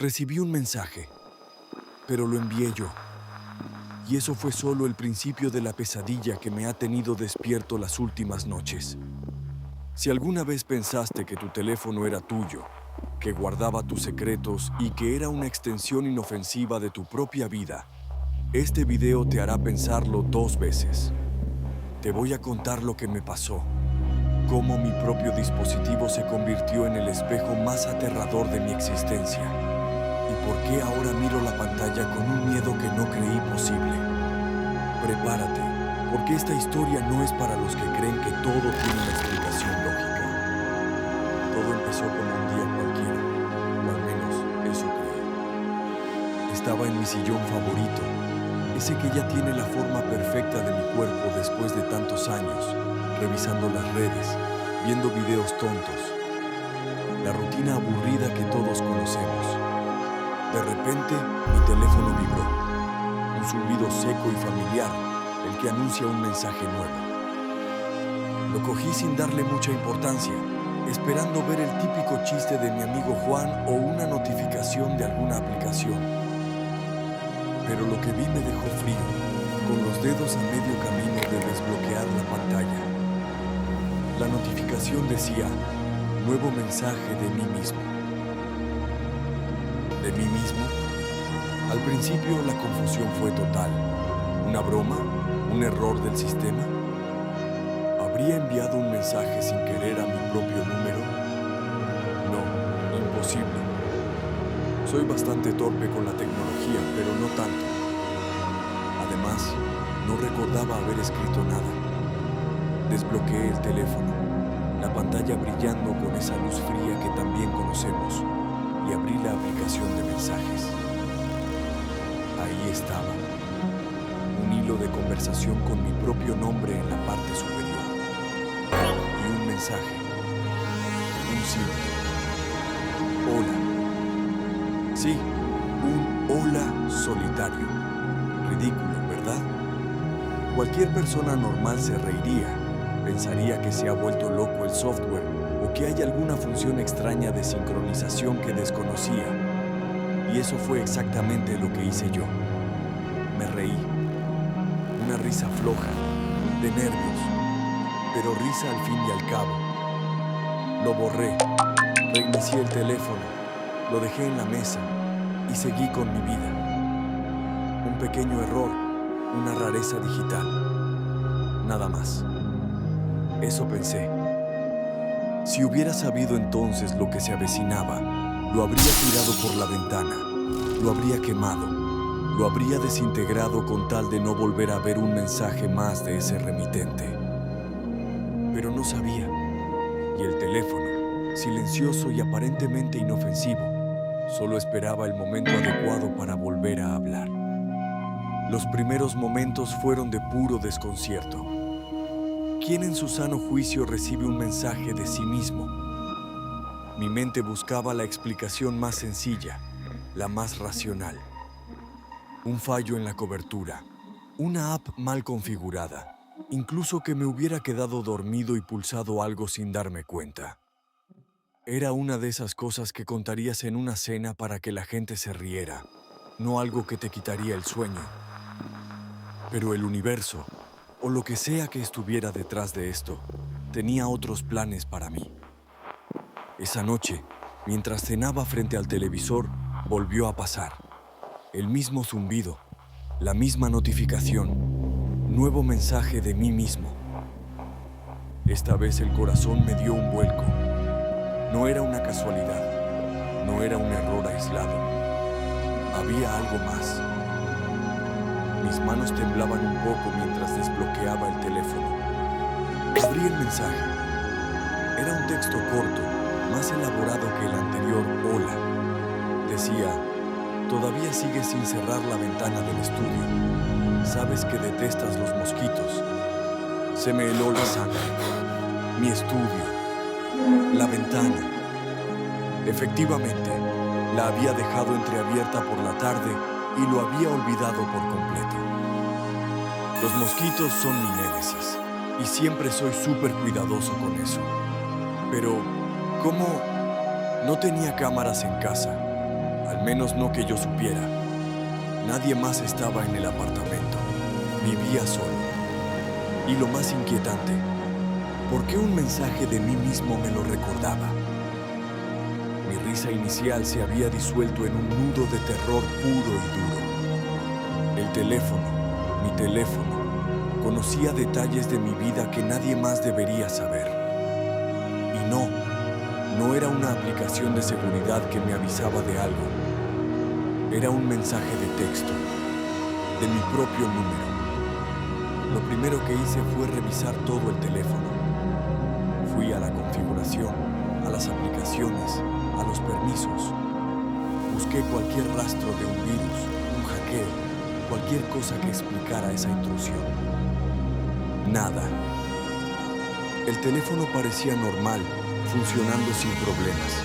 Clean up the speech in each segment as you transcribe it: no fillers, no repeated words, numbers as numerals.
Recibí un mensaje, pero lo envié yo. Y eso fue solo el principio de la pesadilla que me ha tenido despierto las últimas noches. Si alguna vez pensaste que tu teléfono era tuyo, que guardaba tus secretos y que era una extensión inofensiva de tu propia vida, este video te hará pensarlo 2 veces. Te voy a contar lo que me pasó, cómo mi propio dispositivo se convirtió en el espejo más aterrador de mi existencia, y por qué ahora miro la pantalla con un miedo que no creí posible. Prepárate, porque esta historia no es para los que creen que todo tiene una explicación lógica. Todo empezó como un día cualquiera, o al menos eso creí. Estaba en mi sillón favorito, ese que ya tiene la forma perfecta de mi cuerpo después de tantos años, revisando las redes, viendo videos tontos. La rutina aburrida que todos conocemos. De repente, mi teléfono vibró. Un zumbido seco y familiar, el que anuncia un mensaje nuevo. Lo cogí sin darle mucha importancia, esperando ver el típico chiste de mi amigo Juan o una notificación de alguna aplicación. Pero lo que vi me dejó frío, con los dedos a medio camino de desbloquear la pantalla. La notificación decía, nuevo mensaje de mí mismo. ¿De mí mismo? Al principio la confusión fue total. ¿Una broma? ¿Un error del sistema? ¿Habría enviado un mensaje sin querer a mi propio número? No, imposible. Soy bastante torpe con la tecnología, pero no tanto. Además, no recordaba haber escrito nada. Desbloqueé el teléfono, la pantalla brillando con esa luz fría que también conocemos, y abrí la aplicación de mensajes. Ahí estaba, un hilo de conversación con mi propio nombre en la parte superior. Y un mensaje, un simple hola. Sí, un hola solitario. Ridículo, ¿verdad? Cualquier persona normal se reiría, pensaría que se ha vuelto loco el software o que hay alguna función extraña de sincronización que desconocía. Y eso fue exactamente lo que hice yo. Me reí. Una risa floja, de nervios, pero risa al fin y al cabo. Lo borré, reinicié el teléfono, lo dejé en la mesa y seguí con mi vida. Un pequeño error, una rareza digital. Nada más. Eso pensé. Si hubiera sabido entonces lo que se avecinaba, lo habría tirado por la ventana, lo habría quemado, lo habría desintegrado con tal de no volver a ver un mensaje más de ese remitente. Pero no sabía, y el teléfono, silencioso y aparentemente inofensivo, solo esperaba el momento adecuado para volver a hablar. Los primeros momentos fueron de puro desconcierto. ¿Quién en su sano juicio recibe un mensaje de sí mismo? Mi mente buscaba la explicación más sencilla, la más racional. Un fallo en la cobertura, una app mal configurada, incluso que me hubiera quedado dormido y pulsado algo sin darme cuenta. Era una de esas cosas que contarías en una cena para que la gente se riera, no algo que te quitaría el sueño. Pero el universo, o lo que sea que estuviera detrás de esto, tenía otros planes para mí. Esa noche, mientras cenaba frente al televisor, volvió a pasar. El mismo zumbido, la misma notificación, nuevo mensaje de mí mismo. Esta vez el corazón me dio un vuelco. No era una casualidad, no era un error aislado. Había algo más. Mis manos temblaban un poco mientras desbloqueaba el teléfono. Abrí el mensaje. Era un texto corto, más elaborado que el anterior hola. Decía, todavía sigues sin cerrar la ventana del estudio. Sabes que detestas los mosquitos. Se me heló la sangre. Mi estudio. La ventana. Efectivamente, la había dejado entreabierta por la tarde y lo había olvidado por completo. Los mosquitos son mi némesis y siempre soy súper cuidadoso con eso. Pero, ¿cómo? No tenía cámaras en casa, al al menos no que yo supiera. Nadie más estaba en el apartamento. Vivía solo. Y lo más inquietante, ¿por qué un mensaje de mí mismo me lo recordaba? Mi risa inicial se había disuelto en un nudo de terror puro y duro. El teléfono, mi teléfono, conocía detalles de mi vida que nadie más debería saber. Y no era una aplicación de seguridad que me avisaba de algo. Era un mensaje de texto, de mi propio número. Lo primero que hice fue revisar todo el teléfono. Fui a la configuración, a las aplicaciones, a los permisos. Busqué cualquier rastro de un virus, un hackeo, cualquier cosa que explicara esa intrusión. Nada. El teléfono parecía normal, funcionando sin problemas.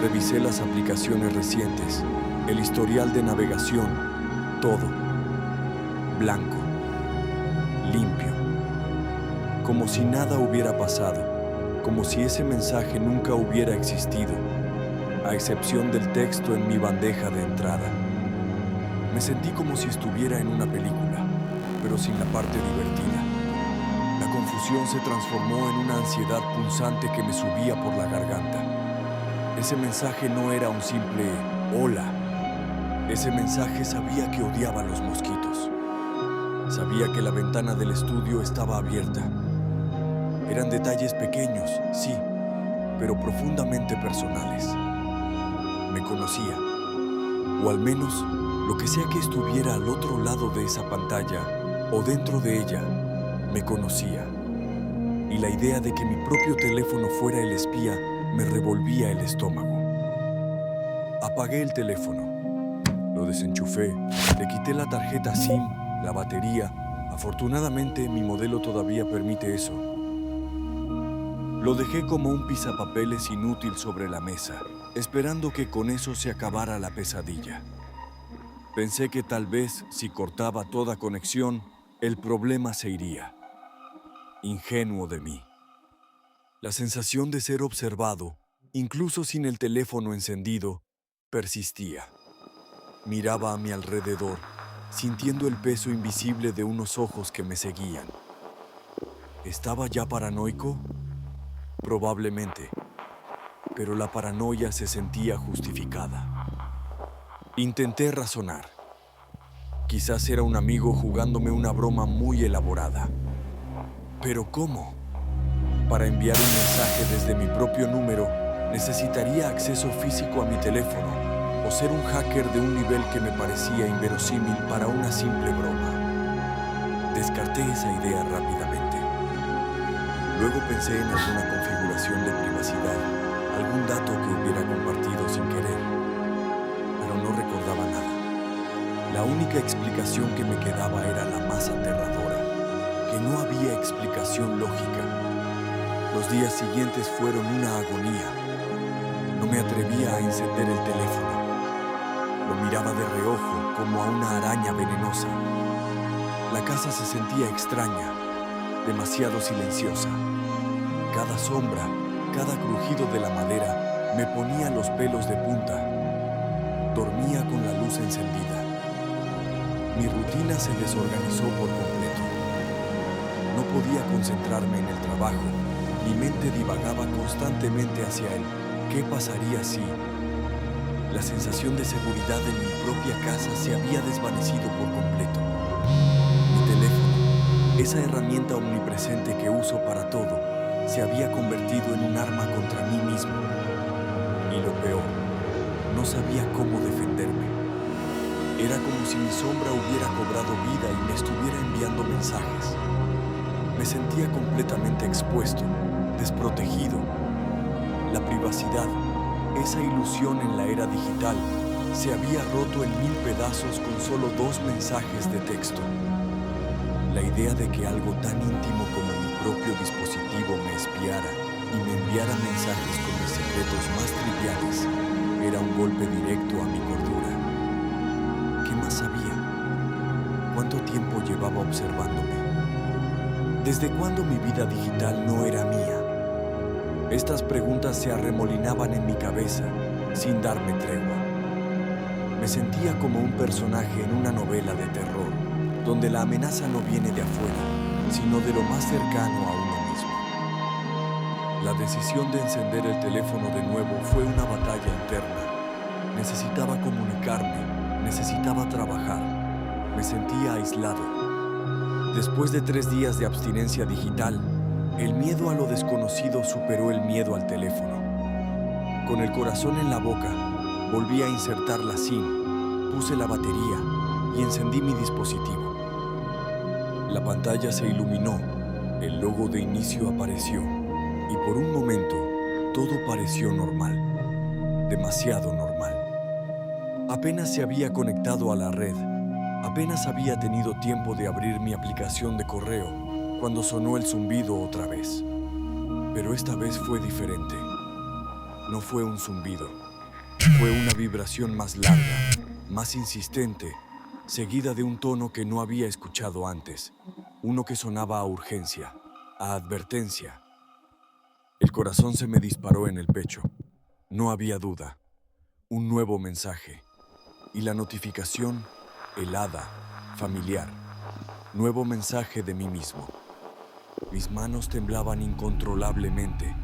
Revisé las aplicaciones recientes, el historial de navegación, todo. Blanco. Limpio. Como si nada hubiera pasado, como si ese mensaje nunca hubiera existido, a excepción del texto en mi bandeja de entrada. Me sentí como si estuviera en una película, pero sin la parte divertida. La confusión se transformó en una ansiedad punzante que me subía por la garganta. Ese mensaje no era un simple hola. Ese mensaje sabía que odiaba a los mosquitos. Sabía que la ventana del estudio estaba abierta. Eran detalles pequeños, sí, pero profundamente personales. Me conocía, o al menos lo que sea que estuviera al otro lado de esa pantalla o dentro de ella, me conocía. Y la idea de que mi propio teléfono fuera el espía me revolvía el estómago. Apagué el teléfono, lo desenchufé, le quité la tarjeta SIM, la batería. Afortunadamente, mi modelo todavía permite eso. Lo dejé como un pisapapeles inútil sobre la mesa, esperando que con eso se acabara la pesadilla. Pensé que tal vez, si cortaba toda conexión, el problema se iría. Ingenuo de mí. La sensación de ser observado, incluso sin el teléfono encendido, persistía. Miraba a mi alrededor, sintiendo el peso invisible de unos ojos que me seguían. ¿Estaba ya paranoico? Probablemente, pero la paranoia se sentía justificada. Intenté razonar. Quizás era un amigo jugándome una broma muy elaborada. ¿Pero cómo? Para enviar un mensaje desde mi propio número, necesitaría acceso físico a mi teléfono o ser un hacker de un nivel que me parecía inverosímil para una simple broma. Descarté esa idea rápidamente. Luego pensé en alguna configuración de privacidad, algún dato que hubiera compartido sin querer, pero no recordaba nada. La única explicación que me quedaba era la más aterradora, que no había explicación lógica. Los días siguientes fueron una agonía. No me atrevía a encender el teléfono. Lo miraba de reojo como a una araña venenosa. La casa se sentía extraña, demasiado silenciosa. Cada sombra, cada crujido de la madera me ponía los pelos de punta. Dormía con la luz encendida. Mi rutina se desorganizó por completo. No podía concentrarme en el trabajo. Mi mente divagaba constantemente hacia el ¿qué pasaría si? La sensación de seguridad en mi propia casa se había desvanecido por completo. Mi teléfono, esa herramienta omnipresente que uso para todo, se había convertido en un arma contra mí mismo. Y lo peor, no sabía cómo defenderme. Era como si mi sombra hubiera cobrado vida y me estuviera enviando mensajes. Me sentía completamente expuesto, desprotegido. La privacidad, esa ilusión en la era digital, se había roto en 1000 pedazos con solo 2 mensajes de texto. La idea de que algo tan íntimo como mi propio dispositivo me espiara y me enviara mensajes con mis secretos más triviales era un golpe directo a mi cordura. ¿Qué más sabía? ¿Cuánto tiempo llevaba observándome? ¿Desde cuándo mi vida digital no era mía? Estas preguntas se arremolinaban en mi cabeza sin darme tregua. Me sentía como un personaje en una novela de terror, donde la amenaza no viene de afuera, sino de lo más cercano a uno mismo. La decisión de encender el teléfono de nuevo fue una batalla interna. Necesitaba comunicarme, necesitaba trabajar. Me sentía aislado. Después de 3 días de abstinencia digital, el miedo a lo desconocido superó el miedo al teléfono. Con el corazón en la boca, volví a insertar la SIM, puse la batería y encendí mi dispositivo. La pantalla se iluminó, el logo de inicio apareció y por un momento todo pareció normal, demasiado normal. Apenas se había conectado a la red, apenas había tenido tiempo de abrir mi aplicación de correo cuando sonó el zumbido otra vez. Pero esta vez fue diferente. No fue un zumbido. Fue una vibración más larga, más insistente, seguida de un tono que no había escuchado antes. Uno que sonaba a urgencia, a advertencia. El corazón se me disparó en el pecho. No había duda. Un nuevo mensaje. Y la notificación, helada, familiar. Nuevo mensaje de mí mismo. Mis manos temblaban incontrolablemente.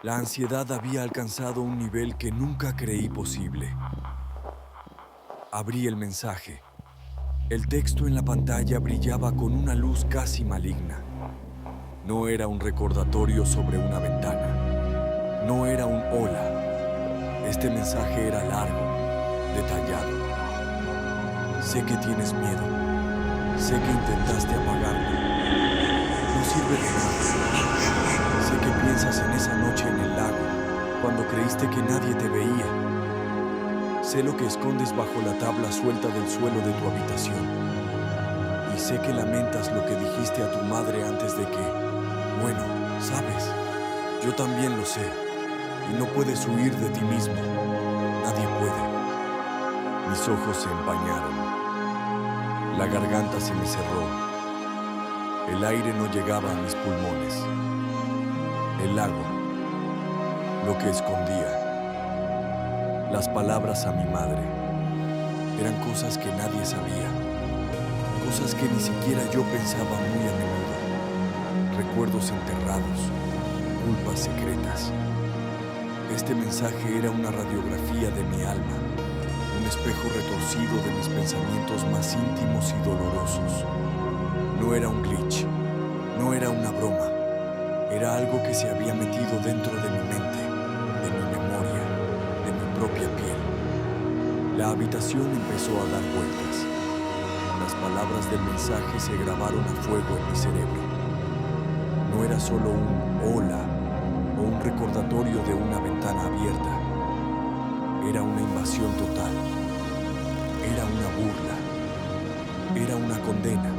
La ansiedad había alcanzado un nivel que nunca creí posible. Abrí el mensaje. El texto en la pantalla brillaba con una luz casi maligna. No era un recordatorio sobre una ventana. No era un hola. Este mensaje era largo, detallado. Sé que tienes miedo. Sé que intentaste apagarlo. No sirve de nada. Sé que piensas en esa noche en el lago, cuando creíste que nadie te veía. Sé lo que escondes bajo la tabla suelta del suelo de tu habitación. Y sé que lamentas lo que dijiste a tu madre antes de que... Bueno, sabes, yo también lo sé. Y no puedes huir de ti mismo. Nadie puede. Mis ojos se empañaron. La garganta se me cerró. El aire no llegaba a mis pulmones. El lago, lo que escondía. Las palabras a mi madre. Eran cosas que nadie sabía. Cosas que ni siquiera yo pensaba muy a menudo. Recuerdos enterrados. Culpas secretas. Este mensaje era una radiografía de mi alma. Un espejo retorcido de mis pensamientos más íntimos y dolorosos. No era un glitch. No era una broma. Era algo que se había metido dentro de mi mente, de mi memoria, de mi propia piel. La habitación empezó a dar vueltas. Las palabras del mensaje se grabaron a fuego en mi cerebro. No era solo un hola o un recordatorio de una ventana abierta. Era una invasión total. Era una burla. Era una condena.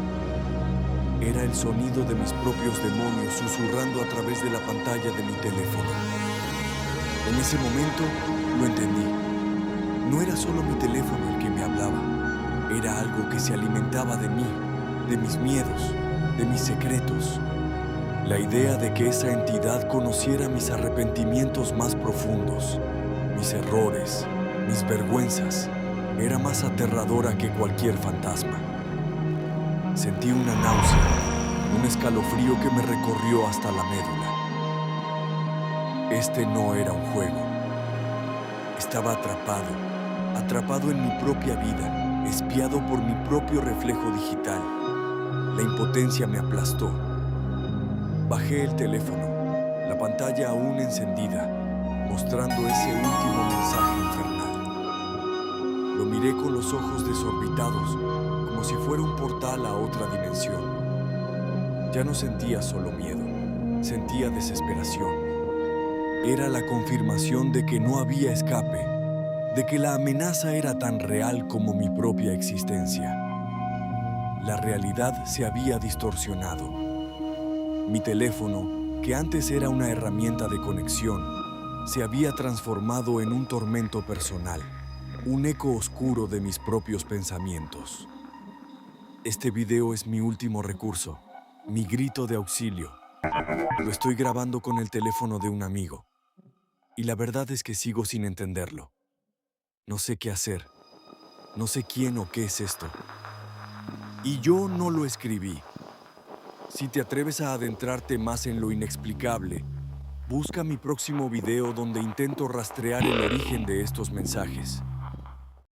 Era el sonido de mis propios demonios susurrando a través de la pantalla de mi teléfono. En ese momento lo entendí. No era solo mi teléfono el que me hablaba. Era algo que se alimentaba de mí, de mis miedos, de mis secretos. La idea de que esa entidad conociera mis arrepentimientos más profundos, mis errores, mis vergüenzas, era más aterradora que cualquier fantasma. Sentí una náusea, un escalofrío que me recorrió hasta la médula. Este no era un juego. Estaba atrapado en mi propia vida, espiado por mi propio reflejo digital. La impotencia me aplastó. Bajé el teléfono, la pantalla aún encendida, mostrando ese último mensaje infernal. Lo miré con los ojos desorbitados, como si fuera un portal a otra dimensión. Ya no sentía solo miedo, sentía desesperación. Era la confirmación de que no había escape, de que la amenaza era tan real como mi propia existencia. La realidad se había distorsionado. Mi teléfono, que antes era una herramienta de conexión, se había transformado en un tormento personal, un eco oscuro de mis propios pensamientos. Este video es mi último recurso, mi grito de auxilio. Lo estoy grabando con el teléfono de un amigo. Y la verdad es que sigo sin entenderlo. No sé qué hacer. No sé quién o qué es esto. Y yo no lo escribí. Si te atreves a adentrarte más en lo inexplicable, busca mi próximo video donde intento rastrear el origen de estos mensajes.